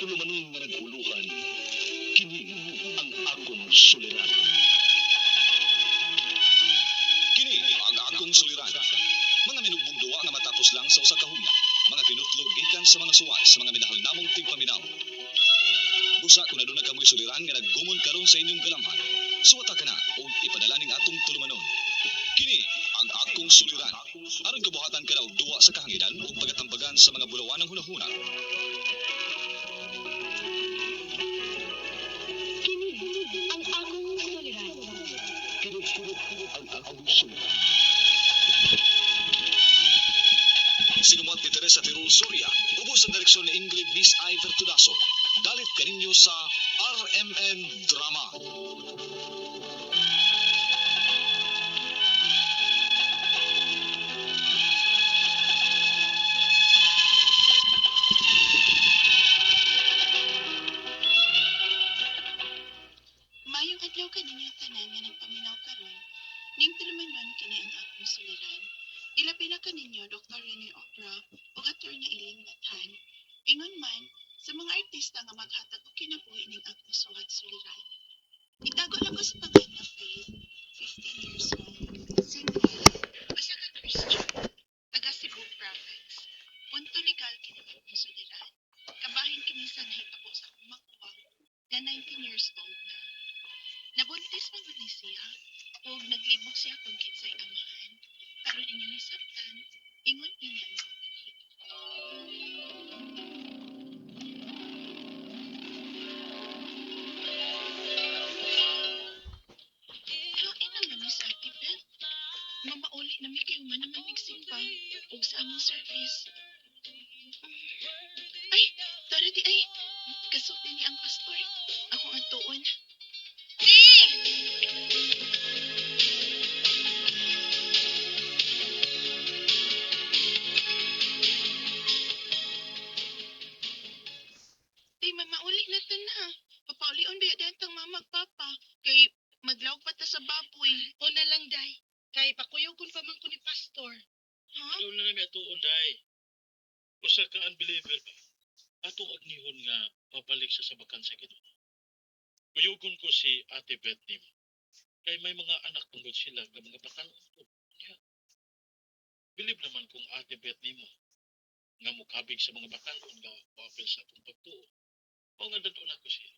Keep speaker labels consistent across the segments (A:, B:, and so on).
A: tulumanon nga naguluhan, kini ang akong suliran.
B: Kini ang akong suliran. Mga minugbong duwa nga matapos lang sa usa ka hugna. Mga kinutlog gikan sa mga suwat sa mga minahal namong tigpaminaw. Busa kung aduna kamoy suliran nga naggumon karon sa inyong galamhan. Suwata ka na o ipadala ning atong tulumanon. Kini ang akong suliran. Aron kabuhatan ka na og duwa sa kahanginan o pagatambagan sa mga bulawan ng hunahuna.
C: Kini ang akong suliran.
A: Kini ang akong suliran.
B: Sinumat ni Teresa Tirul Soria, ubos ang direksyon ni Ingrid Miss Iver Tudaso. Dalit kaninyo sa RMN Drama.
D: Mayong adlaw kaninyo tanan nga nagpaminaw karon, ning tulumanon kini ang akong suliran. Ilabi na kaninyo Dr. Rene Opera ug Attorney Eileen Bathan. Ingon man sa mga artista nga maghatag og kinabuhi ning akong suwat suliran. Itago lang ko sa pangalan nga Faith, 15 years old, single, asa ka Christian, taga Cebu Province. Punto legal kini ang akong suliran. Kabahin kini sa nahitabo sa akong makuwang nga 19 years old na. Nabuntis man gud ni siya ug naglibog siya kung kinsay amahan. Karon inyo nisabtan, ingon niya nga hain ang naman sa Ate Beth. Mamauli na may kayo man naman nagsimba ug sa among service. Ay, tara di ay. Kasulti ni ang pastor. Ako ang tuon. Di, mamauli na to na. Papaulion ba dentang mama papa. Kay maglawag pa ta sa baboy.
E: O na lang, day. Kay pakuyogon pa man ko ni pastor.
D: Ha?
F: Ano na namin atuon, day? Usa ka unbeliever ba? Atong agnihon nga pabalik sa sabakan sa Ginoo. Uyugon ko si Ate Beth nimo. Kay may mga anak tungod sila nga mga batanon po. Yeah. Believe naman kung Ate Beth nimo nga mukabig sa mga batanon nga papel sa atong pagtuo. O nga dadto na ko siya.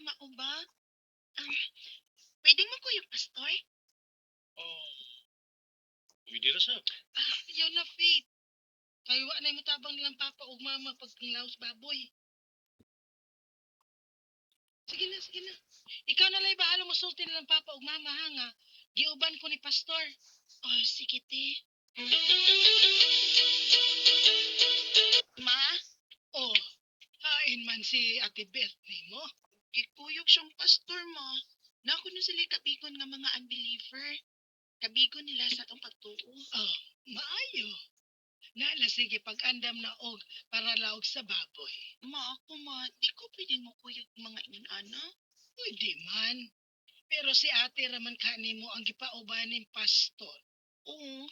D: Mao ba? Pwedeng mo ko yung pastor?
F: Oh, pwede ra sab.
E: Yaw na, Faith. Kay wa na mo tabang nilang papa ug mama pag panglaos baboy. Sige na, sige na. Ikaw na lang bahala mo sulti nilang papa ug mama ha nga. Giuban ko ni pastor.
D: Oh, sige te. Ma,
E: Oh, hain man si Ate Beth nimo.
D: gikuyog siyang pastor ma. Nako na sila kabigon nga mga unbeliever. Kabigon nila sa atong pagtuo.
E: Oh, maayo. Nala sige pag-andam na og para laog sa baboy.
D: Ma, ako ma, di ko pwedeng makuyog mga ingon ana.
E: Pwede man. Pero si ate raman kanimo ang gipauban ning pastor.
D: Oo,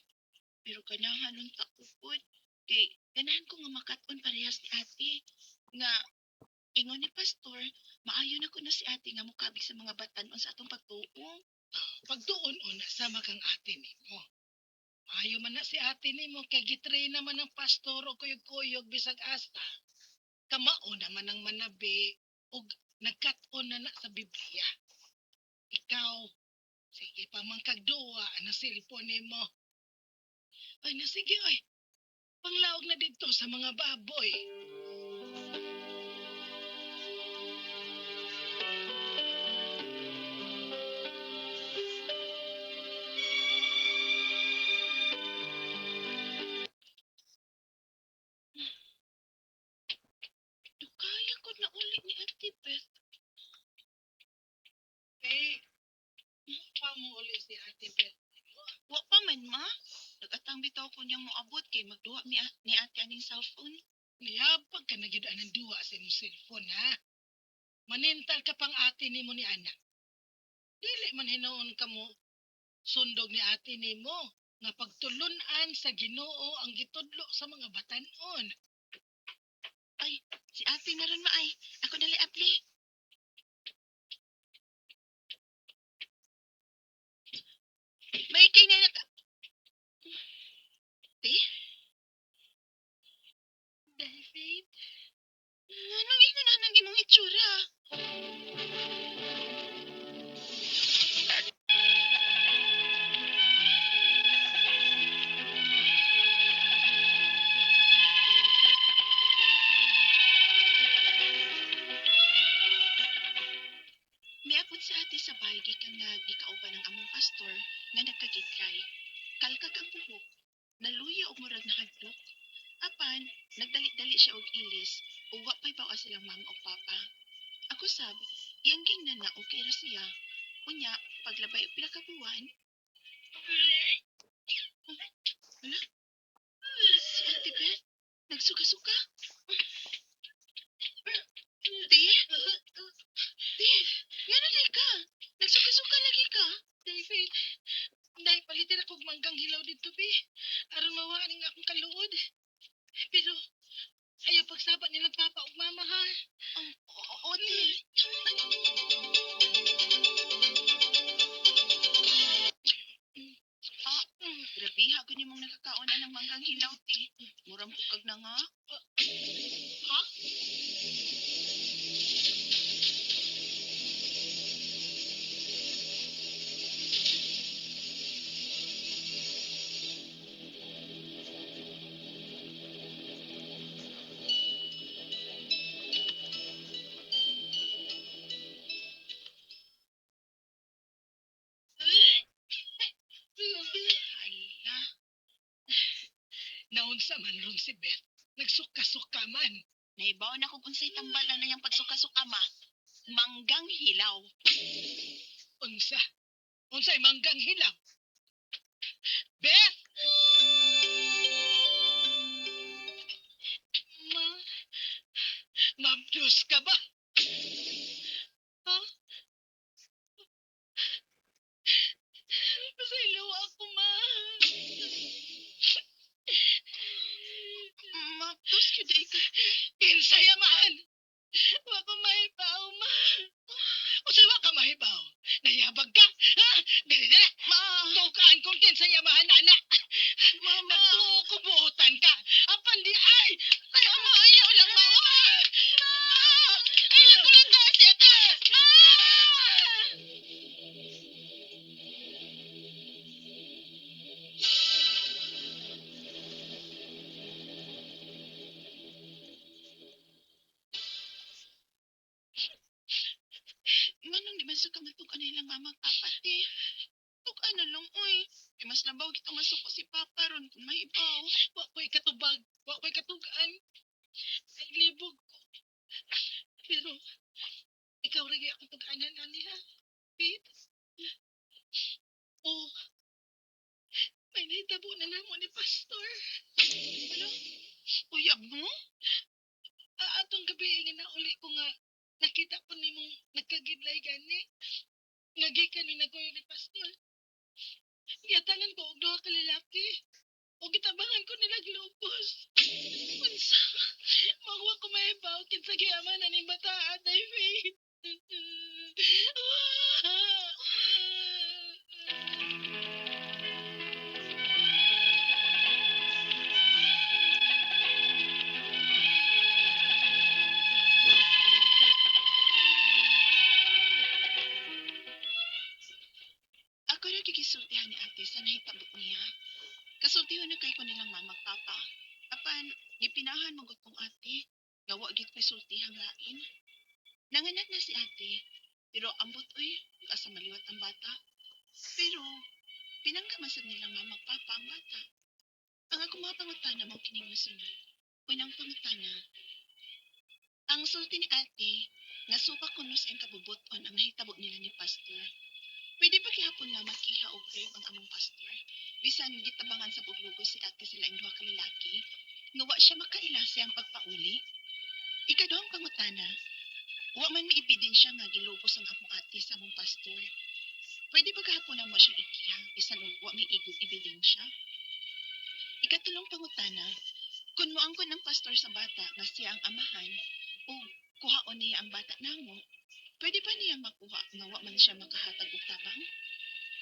D: pero ganahan ng takupod. Kay, ganahan ko nga makaton parehas ni ate. Nga, ingon ni pastor, maayo na ko na si ate nga mukabig sa mga batanon sa atong pagtuo.
E: Pagtuon na sama kang ate nimo. Maayo man na si ate nimo kay gitrain naman ng pastor o kuyog-kuyog bisag asta. Kamao naman ang manabi ug nagkat-on na sa Biblia. Ikaw, sige pa man kagduwa na cellphone nimo. Ay na sige oy. Panglaog na dito sa mga baboy.
D: Dukaya ko na uli ni Ate Beth.
E: Eh, pa mo uli si ate Beth.
D: Wa pa man ma. Nagatang bitaw ko niyang moabot kay magduwa ni ate aning cellphone.
E: Niyabag ka na gyud anang duwa sa imong cellphone ha. Manintal ka pang ate nimo ni anak. Dili man hinoon ka mo sundog ni ate nimo nga pagtulunan sa Ginoo ang gitudlo sa mga batan-on.
D: Ay, Si ate na ron maay. Ako dali apli. May kay nga naka... Te?
C: David,
D: Anong ino na nang imong itsura? Miapod sa ate sa bahay gikan nga gikauban ng among pastor nga nagkagitray. Kalkag ang buhok, naluya og murag nahadlok. Apan, nagdali-dali siya og ilis, ug wa pay bawa silang mama o papa. Ako sab, iyang gingnan na okay ra siya. Unya, paglabay og pila ka buwan, wala, si Ate Beth, nagsuka-suka. Te? Te, ngano di ka? Nagsuka-suka lagi ka?
E: David, dahil palitin ako manggang hilaw dito, be. Aron mawaan nga akong kaluod. Pero, ayaw pagsabat ni ng papa ug mama, ha?
D: Oo, te. Ah, grabe ha, gani mong nakakaon ng manggang hilaw, te. Murang bukag na nga.
E: Ha?
D: Ala,
E: Naunsa man ron si Beth. Nagsuka-suka man.
D: naibaw na kung unsay tambalan na yung pagsuka-suka ma. Manggang hilaw.
E: Unsa? Unsay manggang hilaw? Beth! Ma, mabdus ka ba? Ha? Pasaylo ako, ma.
D: Maptos yun ay ka.
E: Kinsayamahan! Wa ko mahibaw, ma. Unsay wa ka mahibaw? Nayabag ka? Ha? Dili.
D: Ma,
E: Tukaan kong kinsayamahan, anak.
D: mama.
E: Natukubutan ka. Apan di ay.
D: Mama, ayaw lang, ma.
E: Ma! Ayaw ko lang kasi ka. Ma!
D: Manong di man sa kamatukan nilang mama papa, te. Tukan na lang, uy. Kay mas labaw kita masuko si papa ron kung mahibaw.
E: Wa ko'y katubag. Wa ko'y katugaan. Ay libog ko. Pero, ikaw rin akong tug-anan nila. Pete. Oh, may nahitabo na namo ni Pastor. Ano?
D: Uyab mo?
E: Atong gabi nga nauli ko nga nakita ko ni mong nagkagidlay gani. Nga gikan ni nagkuyo ni Pastor. Giatangan ko og duha ka lalaki. O gitabangan ko nila globos.
D: Unsa?
E: Magwa ko mahibaw kinsa giyaman na ni bataa, David.
D: Ako na gigisultihan ni ate sa nahitabo niya. Kasultihan na kay ko nilang mamag papa. Apan, gipinahan mo kong ate. Gawa gid ko'y sultihang lain. Nanganak na si ate. Pero ambot oy, asa maliwat ang bata. Pero, pinangkamasad nilang mamag papa ang bata. Ang ako mga pangutana mo kining masunod. Unang pangutana. Ang sulti ni ate, nga supa kuno sa iyang kabubuton ang nahitabo nila ni Pastor. Pwede pa gihapon nga makiha og grave ang among pastor. Bisan gitabangan sa buglugo si ate sila ang duha ka lalaki, nga wa siya makaila sa iyang pagpauli. Ikaduhang pangutana, wa man may ebidensya nga gilubos ang among ate sa among pastor. Pwede ba gahapon na mo siya ikiha, bisan wa may igog ebidensya? Ikatulong pangutana, kung moangkon ang pastor sa bata nga siya ang amahan, O kuhaon niya ang bata namo. Pwede ba niya makuha nga wa man siya makahatag og tabang?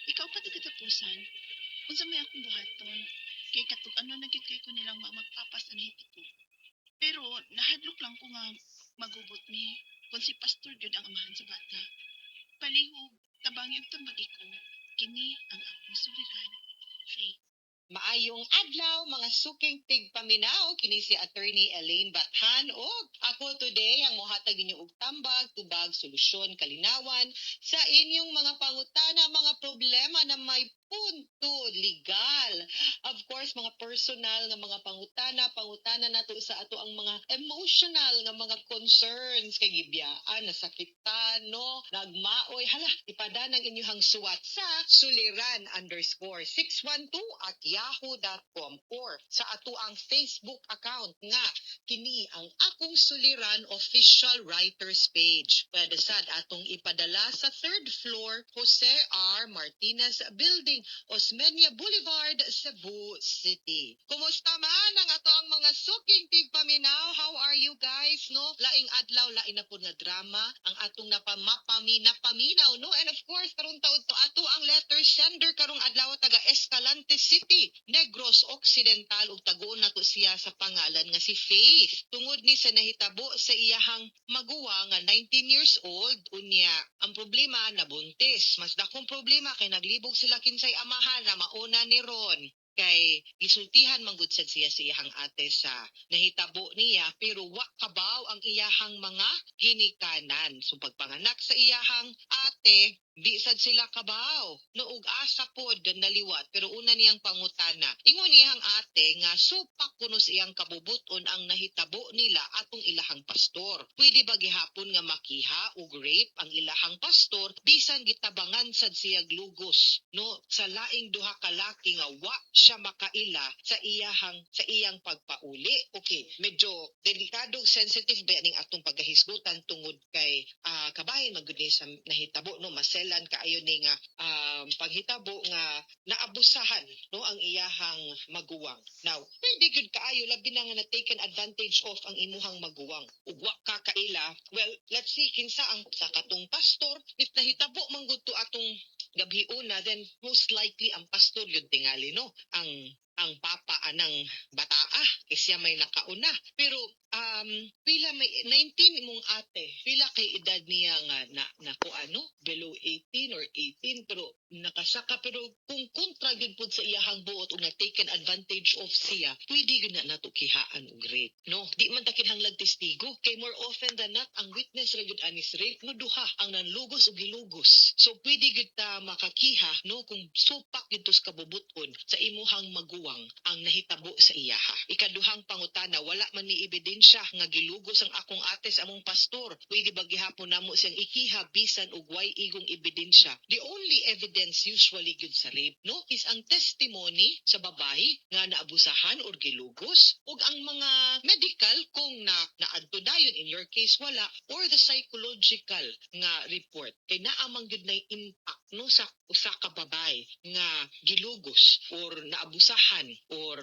D: Ikaw pa katapusan. Unsa may akong buhaton? Kay katug ano na gid kay ko nilang magpapas sa nahitabo. Pero nahadlok lang ko nga magubot mi kung si pastor gyud ang amahan sa bata. Palihog, tabang yung tambag ko. Kini ang akong suliran. Faith.
G: Maayong adlaw mga suking tigpaminaw kini si Attorney Elaine Bathan og ako today ang mohatag ninyo og tambag, tubag, solusyon, kalinawan sa inyong mga pangutana, mga problema na may punto legal. Of course, mga personal nga mga pangutana nato sa ato ang mga emotional nga mga concerns kay gibiyaan, nasakitan, no, nagmaoy, hala, ipadaan ang inyong suwat sa suliran_612@yahoo.com or sa ato ang Facebook account nga kini ang Akong Suliran Official Writers Page. Pwede sad atong ipadala sa 3rd floor Jose R. Martinez Building, Osmeña Boulevard, Cebu City. Kumusta man ang ato ang mga suking tigpaminaw? How are you guys? No? Laing adlaw, lain na po nga drama ang atong napaminaw, no? And of course, karong taon to ato ang letter sender karong adlaw taga Escalante City, Negros Occidental ug taguon nato siya sa pangalan nga si Faith. Tungod ni sa nahitabo sa iyahang maguwa nga 19 years old, unya ang problema nabuntis. Mas dakong problema kay naglibog sila kinsay amahan na mauna ni Ron. Kay gisultihan manggud sad siya sa iyahang ate sa nahitabo niya pero wa kabaw ang iyahang mga ginikanan. So pagpanganak sa iyahang ate, di sad sila kabaw. Noog asa pod naliwat pero una niyang pangutana. Ingon niyang ate nga supak kuno sa iyang kabubuton ang nahitabo nila atong ilahang pastor. Pwede ba gihapon nga makiha og rape ang ilahang pastor bisan gitabangan sad siya glugos, no, sa laing duha ka laki nga wa siya makaila sa iyang pagpauli. Okay, medyo delikado, sensitive ba ning atong pagkahisgutan tungod kay kabahin magud ni sa nahitabo, no, maselan kaayo ni nga paghitabo nga naabusahan, no, ang iyahang maguwang. Now, pwede gud kaayo labi na nga na taken advantage of ang imuhang maguwang ug wa ka kaila. Well, let's see kinsa ang sa katong pastor if nahitabo man gud to atong gabhiuna, then most likely ang pastor yun tingali, no, ang papa anang bataa kay siya may nakauna. Pero pila may 19 imong ate, pila kay edad niya nga na ano below 18 or 18 pero nakasaka, pero kung kontra gyud pud sa iyahang buot ug na taken advantage of siya, pwede gyud na nato kihaan og rape, no? Di man ta kinahanglan testigo kay more often than not ang witness ra gyud anis rape, no, duha ang nanlugos ug gilugos. So pwede gyud ta makakiha, no, kung supak gyud to sa kabubuton sa imuhang maguwang ang nahitabo sa iyaha. Ikaduhang pangutana, wala man ni ebidensya nga gilugos ang akong ate sa among pastor. Pwede ba gihapon namo siyang ikiha bisan og way igong ebidensya? The only evidence usually gyud sa rape, no, is ang testimony sa babae nga naabusahan or gilugos ug ang mga medical kung naadto dayon, in your case wala, or the psychological nga report kay naa man gyud na impact, no, sa usa ka babae nga gilugos or naabusahan or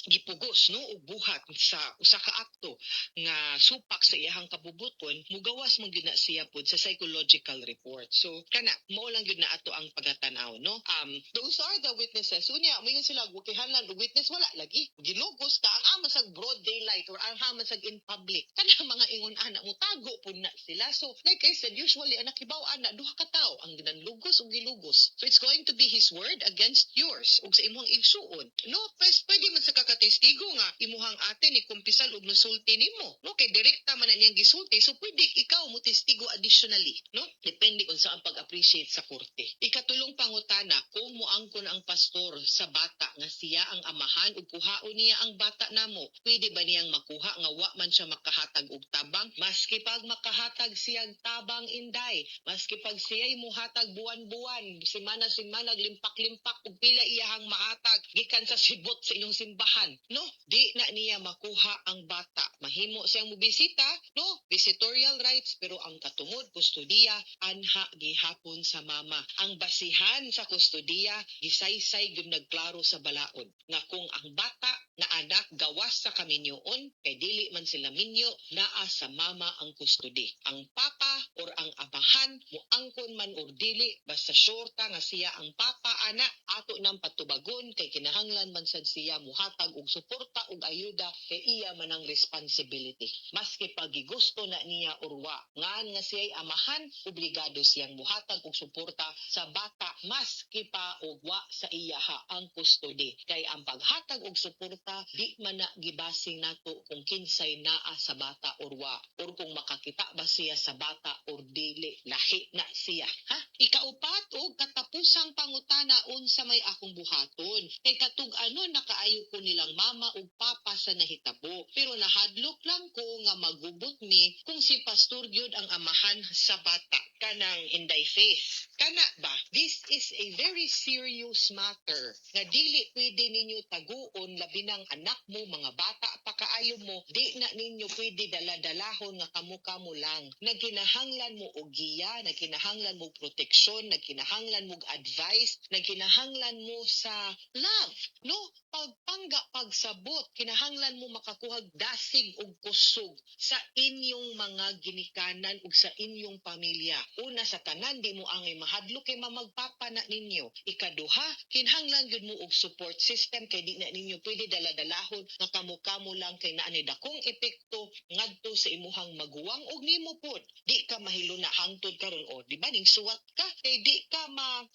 G: gipugos, no, og buhat sa usa ka akto nga supak sa iyahang kabubuton, mugawas man gyud na siya pod sa psychological report. So kana mao lang gyud na ato ang pagatanaw, no. Those are the witnesses. Unya mo sila gihanlan og witness, wala lagi gilugos ka ang ama sa broad daylight or ang ama sa in public, kana mga ingon ana mo tago pud na sila. So like I said, usually ang nakibaw-an na duha ka tawo ang ginanlugos ug gilugos. So it's going to be his word against yours ug sa imong igsuon, no. Pwede man sa kakatestigo nga imuhang ate ni kumpisal og nusulti nimo, no, kay direkta man na niyang gisulti. So pwede ikaw mo testigo additionally, no, depende kung saan pag-appreciate sa korte. Ikatulong pangutana, kung moangkon ang pastor sa bata nga siya ang amahan ug kuhaon niya ang bata namo, pwede ba niyang makuha nga wa man siya makahatag og tabang? Maski pag makahatag siyang tabang, inday, maski pag siya'y muhatag buwan-buwan, simana-simana limpak-limpak ug pila iyahang mahatag gikan sa sibot sa inyong simbahan, no? Di na niya makuha ang bata. Mahimo siyang mobisita, no? Visitorial rights, pero ang katungod kustodiya anha gihapon sa mama. Ang basihan sa kustodiya gisaysay gyud nagklaro sa balaod nga kung ang bata na anak gawas sa kaminyoon kay dili man sila minyo, naa sa mama ang kustodi. Ang papa or ang amahan moangkon man or dili, basta syorta nga siya ang papa ana, ato nang patubagon kay kinahanglan man sad siya muhatag og suporta ug ayuda kay iya man ang responsibility. Maski pag gigusto na niya or wa, ngan nga siya'y amahan, obligado siyang muhatag og suporta sa bata maski pa og wa sa iya ang kustodi. Kay ang paghatag og suporta di man na gibasing nato kung kinsay naa sa bata or wa, or kung makakita ba siya sa bata or dili, lahi na siya. Ha? Ikaupat og katapusang pangutana unsa may akong buhaton. Kay katug-ano nakaayo ko nilang mama ug papa sa nahitabo. Pero nahadlok lang ko nga magubot mi kung si pastor gyud ang amahan sa bata. Kanang Inday Faith. Kana ba? This is a very serious matter. Nga dili pwede ninyo taguon labi ng anak mo, mga bata pa kaayo mo, di na ninyo pwede daladalahon nga kamo-kamo lang. Nagkinahanglan mo og giya, nagkinahanglan mo proteksyon, nagkinahanglan mo advice, nagkinahanglan mo sa love, no? Pagpangga, pagsabot, kinahanglan mo makakuhag dasig ug kusog sa inyong mga ginikanan ug sa inyong pamilya. Una sa tanan, di mo angay mahadlok kay mamagpapa na ninyo. Ikaduha, kinahanglan gyud mo og support system kay di na ninyo pwede daladalahon nga kamo-kamo lang kay naa ni dakong epekto ngadto sa imuhang maguwang ug nimo pod. Di ka mahiluna hangtod karon, o di ba ning suwat ka kay di ka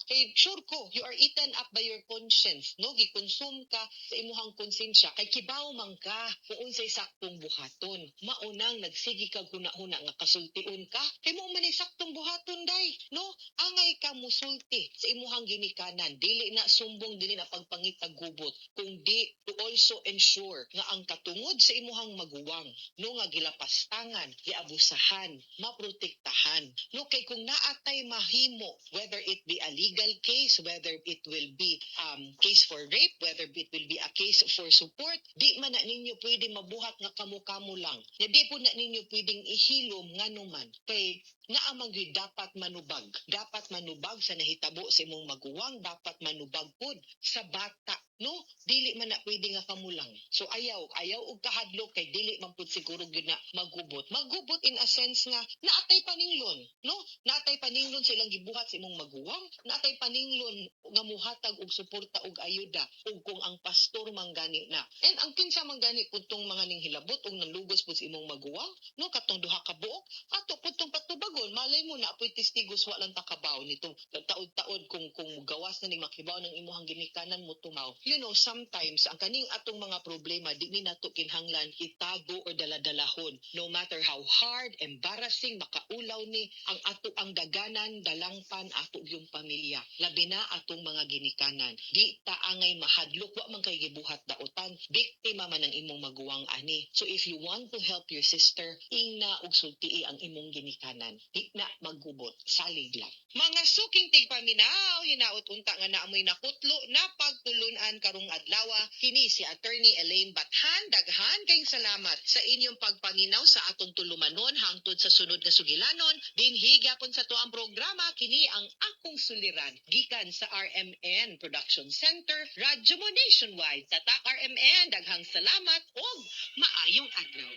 G: kay sure ko you are eaten up by your conscience, no? Gikonsume ka sa imuhang konsensya kay kibaw man ka kung unsay saktong buhaton. Maunang nagsigi ka huna-huna nga kasultiun ka kay mo man saktong buhaton day, no? Angay ka musulti sa imuhang ginikanan, dili na sumbong, dili na pagpangitagubot, kundi to also ensure nga ang katungod sa imuhang maguwang, no, nga gilapastangan, giabusahan, maprotektahan, no? Kay kung naatay mahimo, whether it be a legal case, whether it will be case for rape, whether it will be a case for support, di man na ninyo pwede mabuhat nga kamo-kamo lang. Nga di po na ninyo pwedeng ihilom nganuman kay naamang gyud dapat manubag. Dapat manubag sa nahitabo sa imong maguwang, dapat manubag pod sa bata, no? Dili man na pwede nga kamulang. So ayaw og kahadlok kay dili man pud siguro gyud na magubot. Magubot in a sense nga naatay paninglon, no? Naatay paninglon sa ilang gibuhat sa imong maguwang, naatay paninglon nga muhatag og suporta og ayuda ug kung ang pastor man gani na. And ang kinsa man gani pud tong mga ning hilabot ug nanlugos pud sa imong maguwang, no, katong duha ka buok, ato pud tong patubagon, malay mo na apoy testigos wa lang takabaw nitong taod-taod kung gawas na ning makibaw ng imuhang ginikanan mo tumaw. You know, sometimes ang kaning atong mga problema di ni nato kinhanglan itago or daladalahon. No matter how hard, embarrassing, makaulaw ni ang daganan, dalangpan ato yung pamilya. Labi na atong mga ginikanan. Di ta angay mahadlok, wa man kay gibuhat daotan. Biktima man ang imong maguwang ani. So if you want to help your sister, ingna og sultii ang imong ginikanan. Di na maggubot, salig lang. Mga suking tigpaminaw, hinaot unta nga naamoy nakutlo na pagtulunan karong adlaw. Kini si Attorney Elaine Bathan. Daghan kayong salamat sa inyong pagpaminaw sa atong tulumanon hangtod sa sunod nga sugilanon. Dinhi gyapon sa tuang programa kini ang akong suliran gikan sa RMN Production Center, Radyo mo Nationwide. Tatak RMN, daghang salamat ug maayong adlaw.